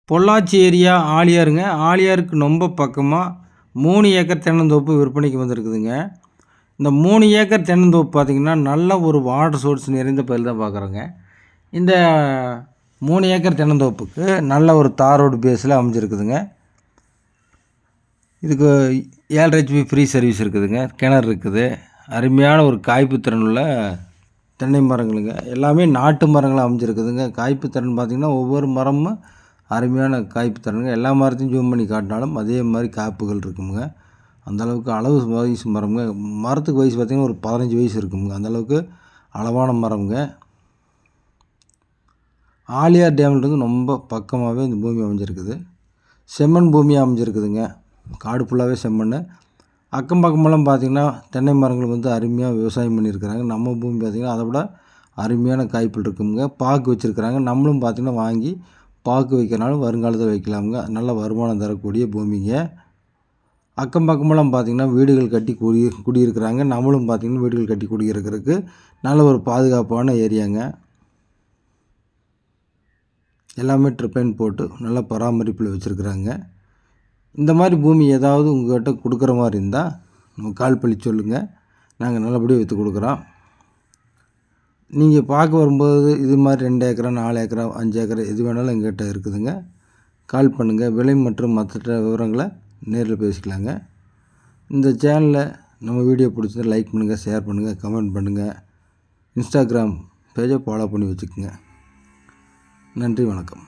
Pollachi area ஆழியாருங்க. ஆழியாருக்கு ரொம்ப பக்கமாக 3 acre தென்னந்தோப்பு விற்பனைக்கு வந்திருக்குதுங்க. இந்த 3 ஏக்கர் தென்னந்தோப்பு பார்த்திங்கன்னா நல்ல ஒரு வாட்டர் சோர்ஸ் நிறைந்த பயிர் தான் பார்க்குறோங்க. இந்த 3 ஏக்கர் தென்னந்தோப்புக்கு நல்ல ஒரு தார் ரோடு பேஸில் அமைஞ்சிருக்குதுங்க. இதுக்கு 7.5 HP ஃப்ரீ சர்வீஸ் இருக்குதுங்க. கிணறு இருக்குது. அருமையான ஒரு காய்ப்பு திறன் உள்ள தென்னை மரங்களுங்க. எல்லாமே நாட்டு மரங்களாக அமைஞ்சிருக்குதுங்க. காய்ப்பு திறன் பார்த்திங்கன்னா ஒவ்வொரு மரமும் அருமையான காய்ப்பு திறனுங்க. எல்லா மரத்தையும் ஜூம் பண்ணி காட்டினாலும் அதே மாதிரி காய்ப்புகள் இருக்குங்க. அந்தளவுக்கு அளவு வயசு மரம்ங்க. மரத்துக்கு வயசு பார்த்திங்கன்னா ஒரு 15 வயசு இருக்குங்க. அந்தளவுக்கு அளவான மரம்ங்க. ஆழியார் டேம்லேருந்து ரொம்ப பக்கமாகவே இந்த பூமி அமைஞ்சிருக்குது. செம்மண் பூமியாக அமைஞ்சிருக்குதுங்க. காடு ஃபுல்லாகவே செம்மண். அக்கம் பக்கமெல்லாம் பார்த்திங்கன்னா தென்னை மரங்கள் வந்து அருமையாக விவசாயம் பண்ணியிருக்கிறாங்க. நம்ம பூமி பார்த்திங்கன்னா அதை விட அருமையான காய்ப்புகள் இருக்குங்க. பாக்கு வச்சுருக்குறாங்க. நம்மளும் பார்த்திங்கன்னா வாங்கி பாக்கு வைக்கிறனாலும் வருங்காலத்தில் வைக்கலாமுங்க. நல்ல வருமானம் தரக்கூடிய பூமிங்க. அக்கம் பக்கமெல்லாம் பார்த்திங்கன்னா வீடுகள் கட்டி குடியிருக்கிறாங்க. நம்மளும் பார்த்திங்கன்னா வீடுகள் கட்டி குடியிருக்கிறதுக்கு நல்ல ஒரு பாதுகாப்பான ஏரியாங்க. எல்லாமே ட்ரிப்பைன் போட்டு நல்ல பராமரிப்பில் வச்சுருக்குறாங்க. இந்த மாதிரி பூமி ஏதாவது உங்கள்கிட்ட கொடுக்குற மாதிரி இருந்தால் நம்ம கால் பண்ணி சொல்லுங்கள். நாங்கள் நல்லபடியாக விற்று கொடுக்குறோம். நீங்கள் பார்க்க வரும்போது இது மாதிரி 2 ஏக்கரா 4 ஏக்கரா 5 ஏக்கரா எது வேணாலும் எங்கள்கிட்ட இருக்குதுங்க. கால் பண்ணுங்கள். விலை மற்றும் மற்ற விவரங்களை நேரில் பேசிக்கலாங்க. இந்த சேனலை நம்ம வீடியோ பிடிச்சதை லைக் பண்ணுங்கள், ஷேர் பண்ணுங்கள், கமெண்ட் பண்ணுங்கள். இன்ஸ்டாகிராம் பேஜை ஃபாலோ பண்ணி வச்சுக்கோங்க. நன்றி, வணக்கம்.